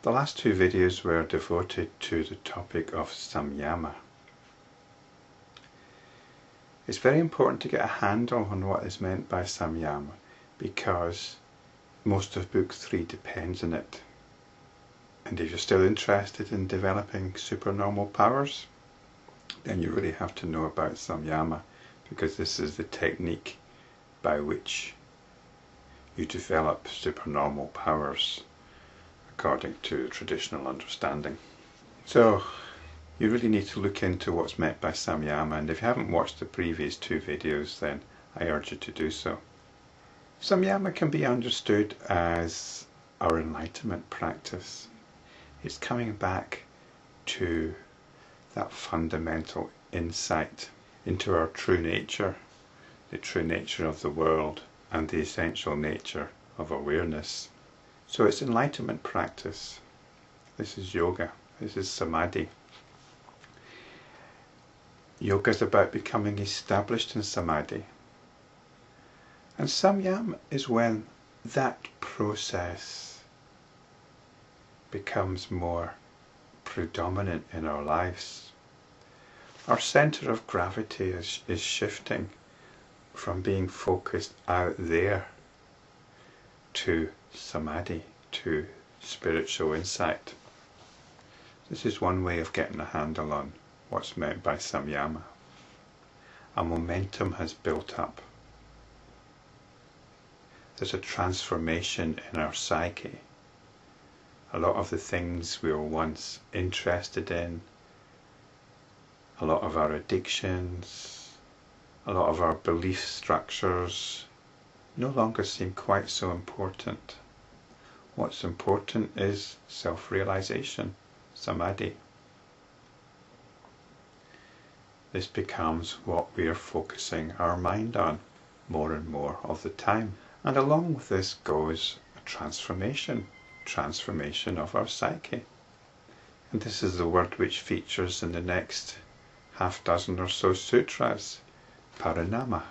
The last two videos were devoted to the topic of samyama. It's very important to get a handle on what is meant by samyama because most of book 3 depends on it. And if you're still interested in developing supernormal powers, then you really have to know about samyama, because this is the technique by which you develop supernormal powers according to traditional understanding. So you really need to look into what's meant by samyama, and if you haven't watched the previous two videos, then I urge you to do so. Samyama can be understood as our enlightenment practice. It's coming back to that fundamental insight into our true nature, the true nature of the world, and the essential nature of awareness. So it's enlightenment practice. This is yoga. This is samadhi. Yoga is about becoming established in samadhi. And samyama is when that process becomes more predominant in our lives. Our center of gravity is shifting from being focused out there to samadhi, to spiritual insight. This is one way of getting a handle on what's meant by samyama. A momentum has built up. There's a transformation in our psyche. A lot of the things we were once interested in, a lot of our addictions, a lot of our belief structures no longer seem quite so important. What's important is self-realization, samadhi. This becomes what we are focusing our mind on more and more of the time. And along with this goes a transformation of our psyche. And this is the word which features in the next half dozen or so sutras, parinamah.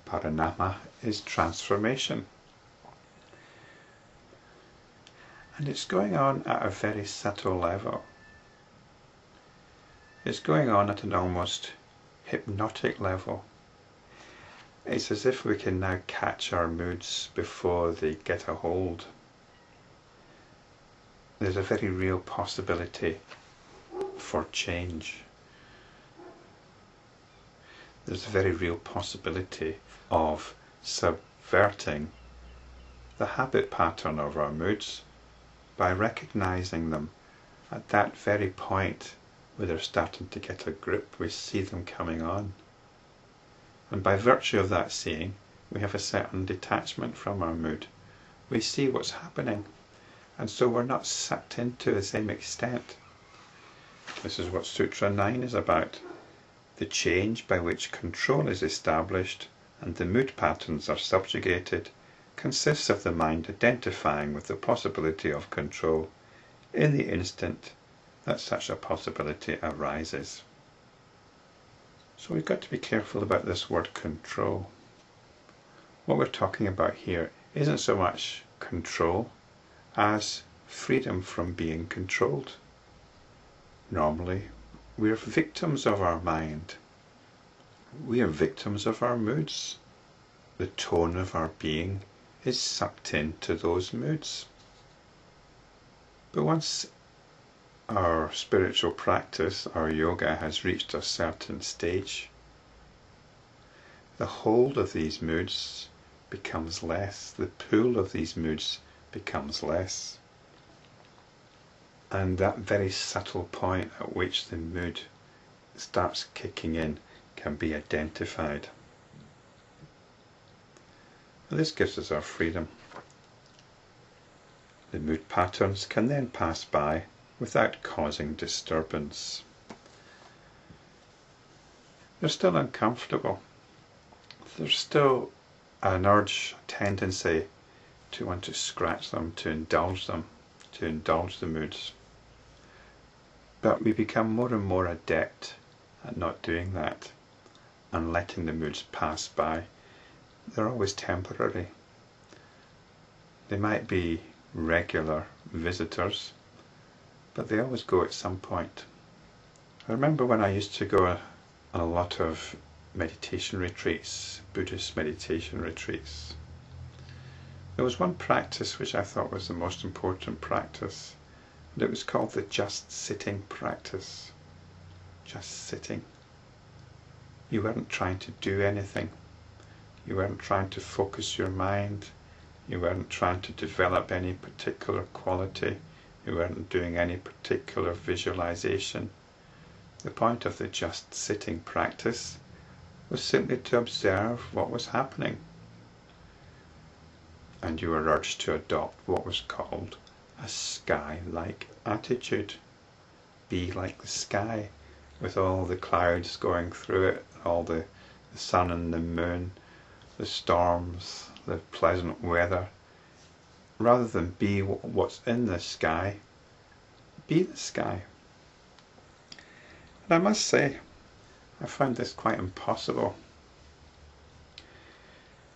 Parinamah is transformation. And it's going on at a very subtle level. It's going on at an almost hypnotic level. It's as if we can now catch our moods before they get a hold. There's a very real possibility for change. There's a very real possibility of subverting the habit pattern of our moods by recognizing them at that very point where they're starting to get a grip. We see them coming on. And by virtue of that seeing, we have a certain detachment from our mood. We see what's happening, and so we're not sucked into the same extent. This is what Sutra 9 is about. The change by which control is established and the mood patterns are subjugated consists of the mind identifying with the possibility of control in the instant that such a possibility arises. So we've got to be careful about this word control. What we're talking about here isn't so much control as freedom from being controlled. Normally, we're victims of our mind. We are victims of our moods. The tone of our being is sucked into those moods. But once our spiritual practice, our yoga, has reached a certain stage, the hold of these moods becomes less, the pull of these moods becomes less. And that very subtle point at which the mood starts kicking in can be identified. And this gives us our freedom. The mood patterns can then pass by without causing disturbance. They're still uncomfortable. There's still an urge, a tendency to want to scratch them, to indulge the moods. But we become more and more adept at not doing that and letting the moods pass by. They're always temporary. They might be regular visitors, but they always go at some point. I remember when I used to go on a lot of meditation retreats, Buddhist meditation retreats. There was one practice which I thought was the most important practice, and it was called the just sitting practice. Just sitting. You weren't trying to do anything. You weren't trying to focus your mind. You weren't trying to develop any particular quality. You weren't doing any particular visualization. The point of the just sitting practice was simply to observe what was happening. And you were urged to adopt what was called a sky-like attitude. Be like the sky, with all the clouds going through it, all the sun and the moon, the storms, the pleasant weather. Rather than be what's in the sky, be the sky. And I must say, I found this quite impossible.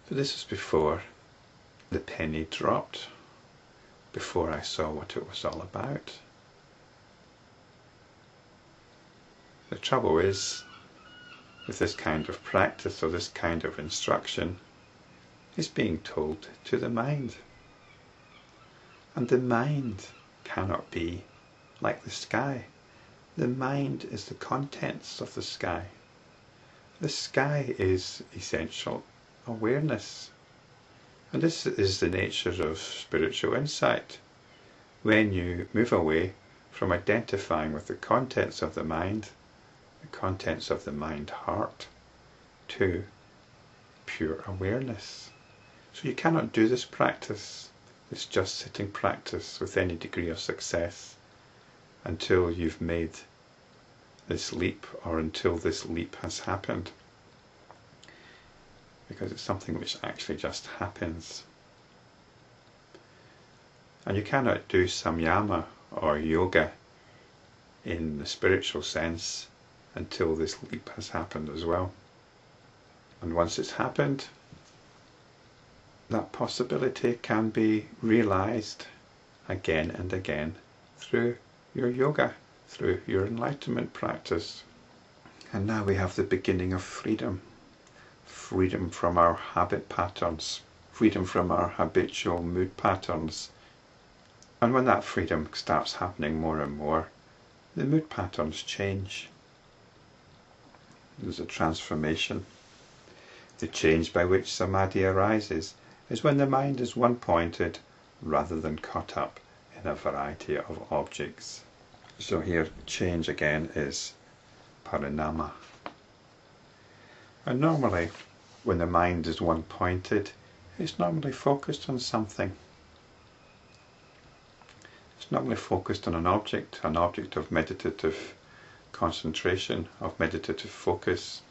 But this was before the penny dropped, before I saw what it was all about. The trouble is, with this kind of practice or this kind of instruction, is being told to the mind. And the mind cannot be like the sky. The mind is the contents of the sky. The sky is essential awareness. And this is the nature of spiritual insight. When you move away from identifying with the contents of the mind heart, to pure awareness. So you cannot do this practice, this just sitting practice, with any degree of success until you've made this leap, or until this leap has happened. Because it's something which actually just happens. And you cannot do samyama or yoga in the spiritual sense until this leap has happened as well. And once it's happened, that possibility can be realized again and again through your yoga, through your enlightenment practice. And now we have the beginning of freedom. Freedom from our habit patterns, freedom from our habitual mood patterns. And when that freedom starts happening more and more, the mood patterns change. There's a transformation. The change by which samadhi arises is when the mind is one-pointed rather than caught up in a variety of objects. So here change again is parinamah. And normally when the mind is one-pointed, it's normally focused on something. It's normally focused on an object of meditative concentration, of meditative focus.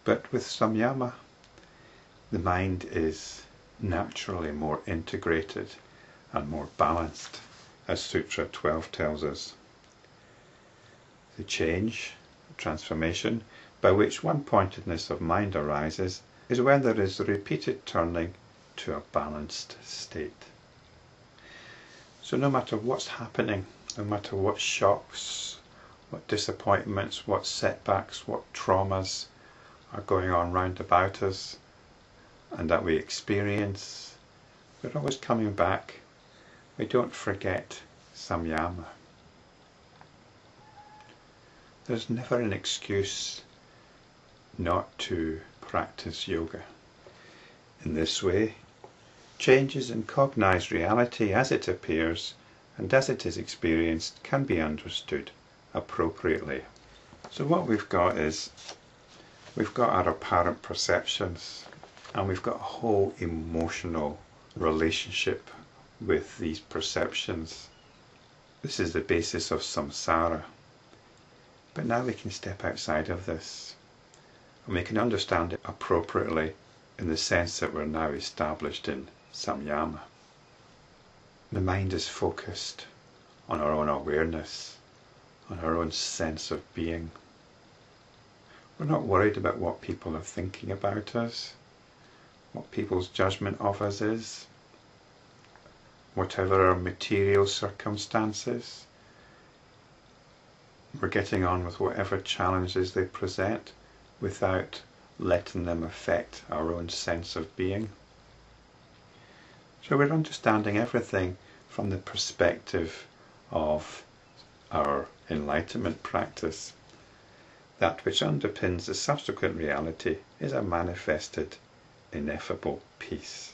But with samyama, the mind is naturally more integrated and more balanced, as Sutra 12 tells us. The change, the transformation, by which one-pointedness of mind arises is when there is the repeated turning to a balanced state. So no matter what's happening, no matter what shocks, what disappointments, what setbacks, what traumas are going on round about us and that we experience, we're always coming back. We don't forget samyama. There's never an excuse not to practice yoga. In this way, changes in cognized reality as it appears and as it is experienced can be understood appropriately. So what we've got is, we've got our apparent perceptions and we've got a whole emotional relationship with these perceptions. This is the basis of samsara. But now we can step outside of this and we can understand it appropriately in the sense that we're now established in samyama. The mind is focused on our own awareness, on our own sense of being. We're not worried about what people are thinking about us, what people's judgment of us is. whatever our material circumstances. We're getting on with whatever challenges they present without letting them affect our own sense of being. So we're understanding everything from the perspective of our enlightenment practice. That which underpins the subsequent reality is a manifested, ineffable peace.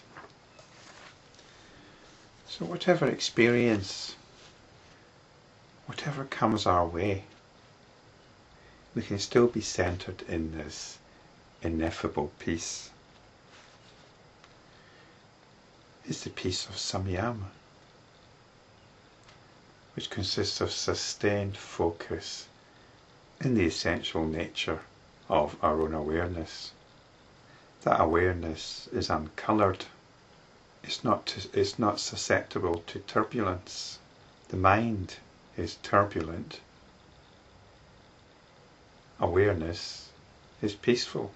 So whatever experience, whatever comes our way, we can still be centered in this ineffable peace. It's the peace of samyama, which consists of sustained focus in the essential nature of our own awareness. That awareness is uncoloured. It's not susceptible to turbulence. The mind is turbulent. Awareness is peaceful.